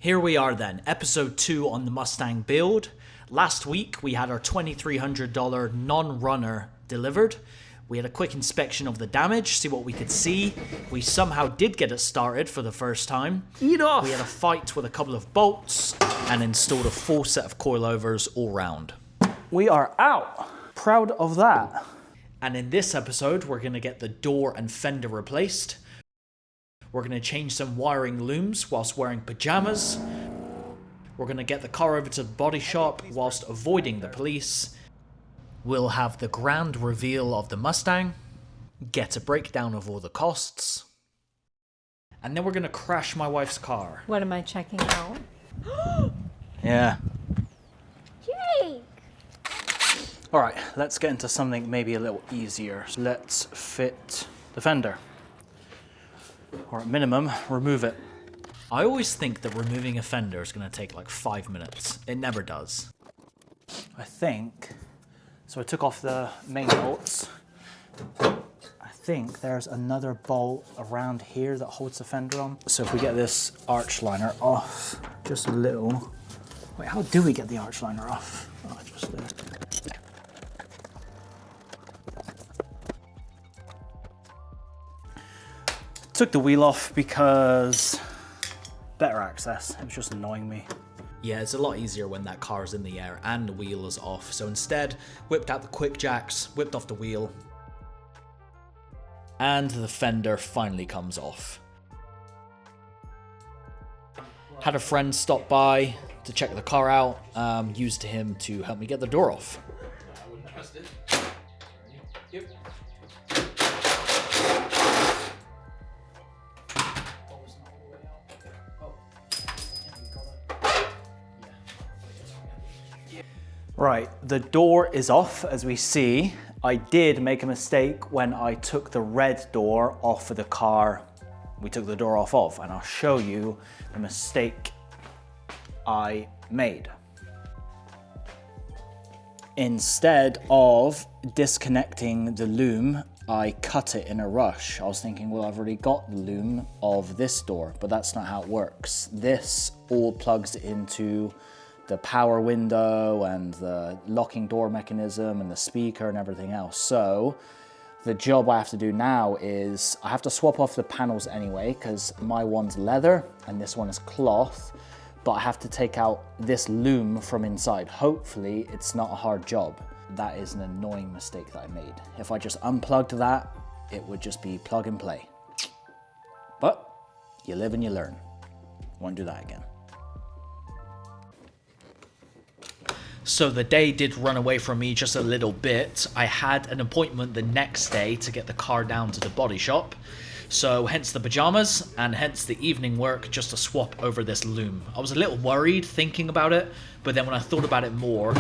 Here we are then, episode 2 on the Mustang build. Last week we had our $2,300 non-runner delivered. We had a quick inspection of the damage, see what we could see. We somehow did get it started for the first time. Eat off! We had a fight with a couple of bolts and installed a full set of coilovers all round. We are out. Proud of that. And in this episode, we're going to get the door and fender replaced. We're going to change some wiring looms whilst wearing pajamas. We're going to get the car over to the body shop whilst avoiding the police. We'll have the grand reveal of the Mustang, get a breakdown of all the costs, and then we're going to crash my wife's car. What am I checking out? Yeah. Jake! All right, let's get into something maybe a little easier. Let's fit the fender. Or at minimum, remove it. I always think that removing a fender is going to take like 5 minutes. It never does. I think, so I took off the main bolts. I think there's another bolt around here that holds the fender on. So if we get this arch liner off, just a little. Wait, how do we get the arch liner off? Oh, just there. Took the wheel off because better access. It was just annoying me. Yeah, it's a lot easier when that car is in the air and the wheel is off. So instead, whipped out the quick jacks, whipped off the wheel, and the fender finally comes off. Had a friend stop by to check the car out, used him to help me get the door off. I wouldn't trust it. Yep. Right, the door is off, as we see. I did make a mistake when I took the red door off of the car we took the door off of, and I'll show you the mistake I made. Instead of disconnecting the loom, I cut it in a rush. I was thinking, well, I've already got the loom of this door, but that's not how it works. This all plugs into the power window and the locking door mechanism and the speaker and everything else. So the job I have to do now is I have to swap off the panels anyway, because my one's leather and this one is cloth, but I have to take out this loom from inside. Hopefully it's not a hard job. That is an annoying mistake that I made. If I just unplugged that, it would just be plug and play. But you live and you learn. Won't do that again. So the day did run away from me just a little bit. I had an appointment the next day to get the car down to the body shop. So hence the pajamas and hence the evening work just to swap over this loom. I was a little worried thinking about it, but then when I thought about it more,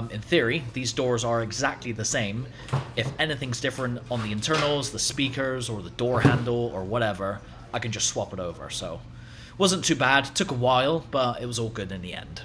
in theory, these doors are exactly the same. If anything's different on the internals, the speakers or the door handle or whatever, I can just swap it over. So wasn't too bad, took a while, but it was all good in the end.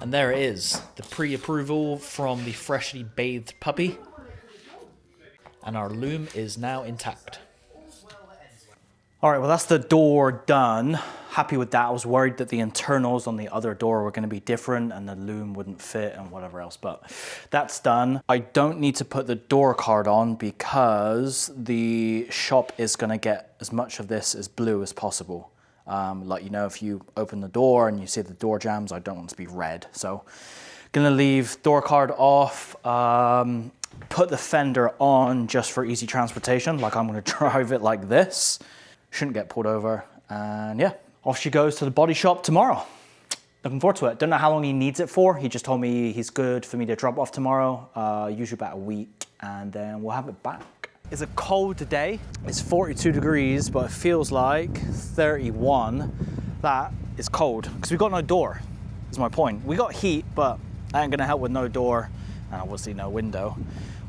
And there it is, the pre-approval from the freshly bathed puppy. And our loom is now intact. All right, well, that's the door done. Happy with that. I was worried that the internals on the other door were going to be different and the loom wouldn't fit and whatever else, but that's done. I don't need to put the door card on because the shop is going to get as much of this as blue as possible. Like, you know, if you open the door and you see the door jams, I don't want it to be red. So gonna leave door card off, put the fender on just for easy transportation. Like I'm gonna drive it like this. Shouldn't get pulled over. And yeah, off she goes to the body shop tomorrow. Looking forward to it. Don't know how long he needs it for. He just told me he's good for me to drop off tomorrow, usually about a week, and then we'll have it back. It's a cold day. It's 42 degrees, but it feels like 31. That is cold, because we've got no door, is my point. We got heat, but That ain't gonna help with no door and obviously no window.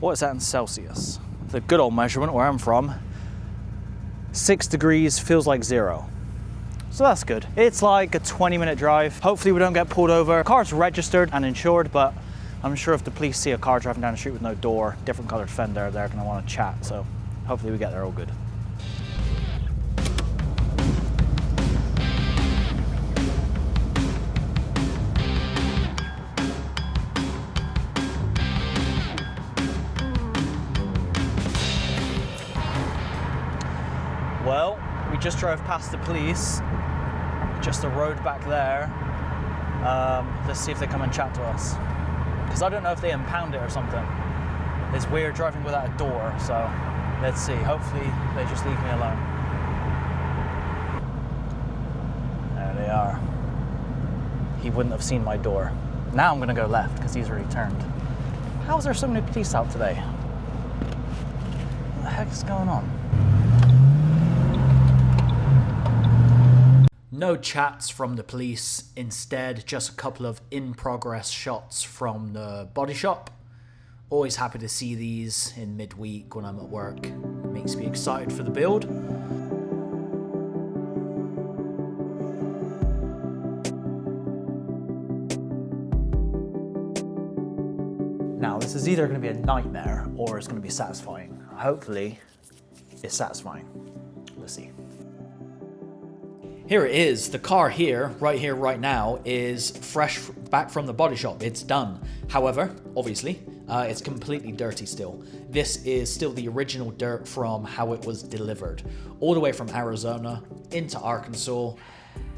What is that in Celsius? The good old measurement where I'm from, 6 degrees feels like 0. So that's good. It's like a 20-minute drive. Hopefully we don't get pulled over. Car's registered and insured, but I'm sure if the police see a car driving down the street with no door, different colored fender, they're gonna wanna chat. So hopefully we get there all good. Well, we just drove past the police, just the road back there. Let's see if they come and chat to us. Because I don't know if they impound it or something. It's weird driving without a door, so let's see. Hopefully they just leave me alone. There they are. He wouldn't have seen my door. Now I'm gonna go left because he's already turned. How is there so many police out today? What the heck is going on? No chats from the police, instead just a couple of in-progress shots from the body shop. Always happy to see these in midweek when I'm at work. Makes me excited for the build. Now this is either going to be a nightmare or it's going to be satisfying. Hopefully it's satisfying. Let's see. Here it is. The car here, right now, is fresh back from the body shop. It's done. However, obviously, it's completely dirty still. This is still the original dirt from how it was delivered. All the way from Arizona into Arkansas,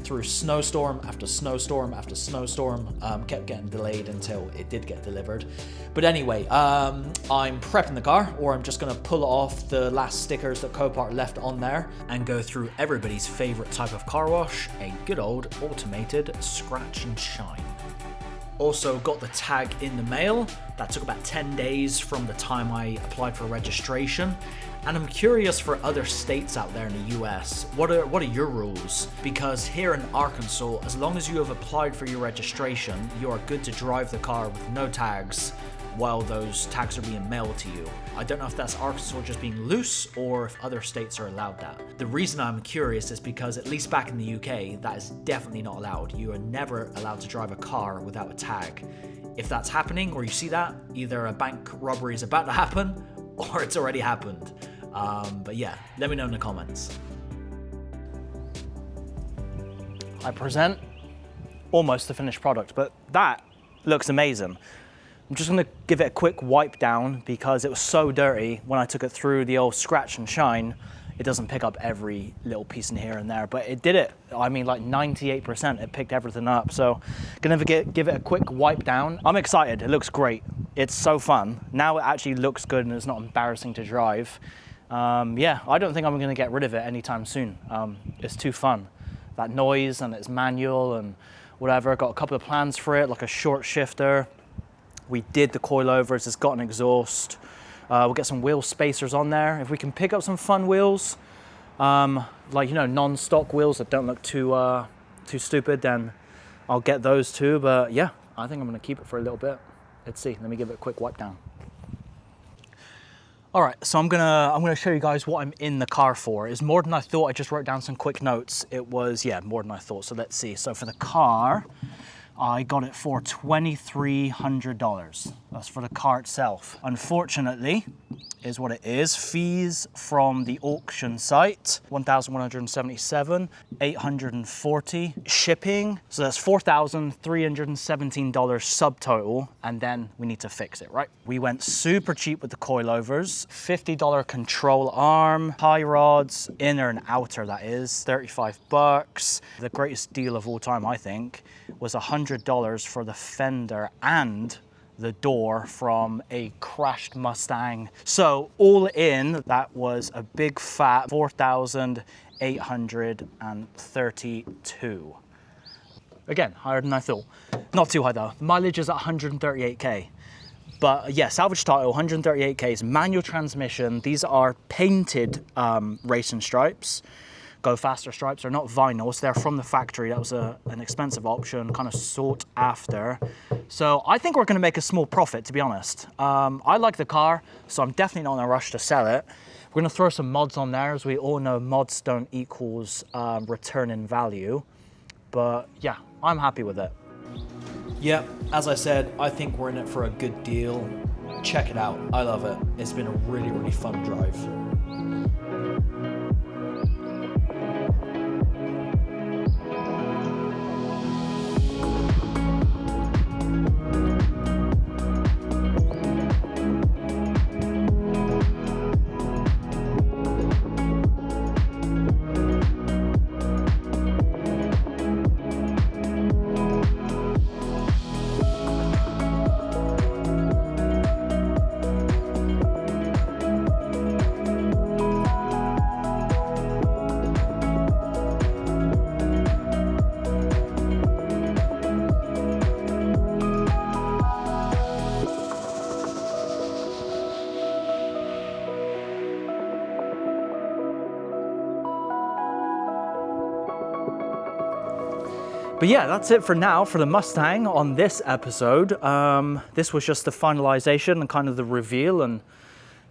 through snowstorm after snowstorm after snowstorm, kept getting delayed until it did get delivered. But anyway, I'm prepping the car, or I'm just gonna pull off the last stickers that Copart left on there and go through everybody's favorite type of car wash, a good old automated scratch and shine. Also got the tag in the mail. That took about 10 days from the time I applied for registration. And I'm curious for other states out there in the US, what are your rules? Because here in Arkansas, as long as you have applied for your registration, you are good to drive the car with no tags while those tags are being mailed to you. I don't know if that's Arkansas just being loose or if other states are allowed that. The reason I'm curious is because at least back in the UK, that is definitely not allowed. You are never allowed to drive a car without a tag. If that's happening or you see that, either a bank robbery is about to happen or it's already happened. But yeah, let me know in the comments. I present almost the finished product, but that looks amazing. I'm just gonna give it a quick wipe down because it was so dirty when I took it through the old scratch and shine. It doesn't pick up every little piece in here and there, but it did it. I mean, like 98%, it picked everything up. So gonna give it a quick wipe down. I'm excited, it looks great. It's so fun. Now it actually looks good and it's not embarrassing to drive. Yeah, I don't think I'm gonna get rid of it anytime soon. It's too fun. That noise and it's manual and whatever. Got a couple of plans for it, like a short shifter. We did the coilovers, it's got an exhaust. We'll get some wheel spacers on there. If we can pick up some fun wheels, like, you know, non-stock wheels that don't look too stupid, then I'll get those too. But yeah, I think I'm gonna keep it for a little bit. Let's see, let me give it a quick wipe down. All right, so I'm gonna show you guys what I'm in the car for. It's more than I thought. I just wrote down some quick notes. It was, yeah, more than I thought. So let's see. So for the car, I got it for $2,300. That's for the car itself. Unfortunately, is what it is. Fees from the auction site, $1,177, $840. Shipping, so that's $4,317 subtotal, and then we need to fix it, right? We went super cheap with the coilovers, $50 control arm, tie rods, inner and outer that is, 35 bucks. The greatest deal of all time, I think, was $100 for the fender and the door from a crashed Mustang. So all in, that was a big fat $4,832. Again, higher than I thought. Not too high though. Mileage is at 138K. But yeah, salvage title, 138K, manual transmission. These are painted racing stripes. go faster stripes. They're not vinyls, they're from the factory. That was an expensive option, kind of sought after. So I think we're gonna make a small profit, to be honest. I like the car, so I'm definitely not in a rush to sell it. We're gonna throw some mods on there. As we all know, mods don't equals return in value. But yeah, I'm happy with it. Yep, as I said, I think we're in it for a good deal. Check it out, I love it. It's been a really, really fun drive. But yeah, that's it for now for the Mustang on this episode. This was just the finalization and kind of the reveal and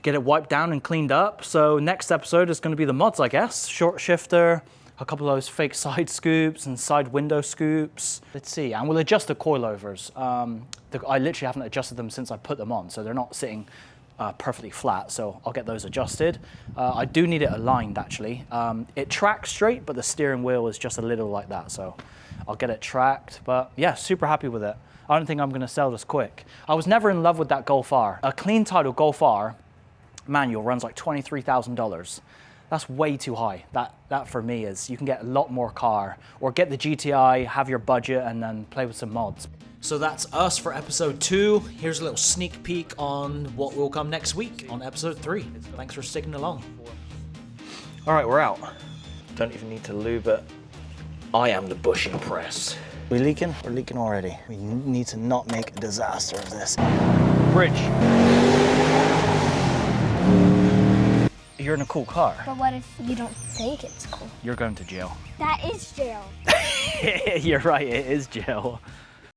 get it wiped down and cleaned up. So next episode is going to be the mods, I guess. Short shifter, a couple of those fake side scoops and side window scoops. Let's see, and we'll adjust the coilovers. I literally haven't adjusted them since I put them on, so they're not sitting perfectly flat, so I'll get those adjusted. I do need it aligned, actually. It tracks straight, but the steering wheel is just a little like that, so I'll get it tracked. But yeah, super happy with it. I don't think I'm gonna sell this quick. I was never in love with that Golf R. A clean title Golf R manual runs like $23,000. That's way too high. That for me is, you can get a lot more car, or get the GTI, have your budget, and then play with some mods. So that's us for episode 2. Here's a little sneak peek on what will come next week on episode 3. Thanks for sticking along. All right, we're out. Don't even need to lube it. I am the bushing press. We leaking? We're leaking already. We need to not make a disaster of this. Bridge. You're in a cool car. But what if you don't think it's cool? You're going to jail. That is jail. You're right, it is jail.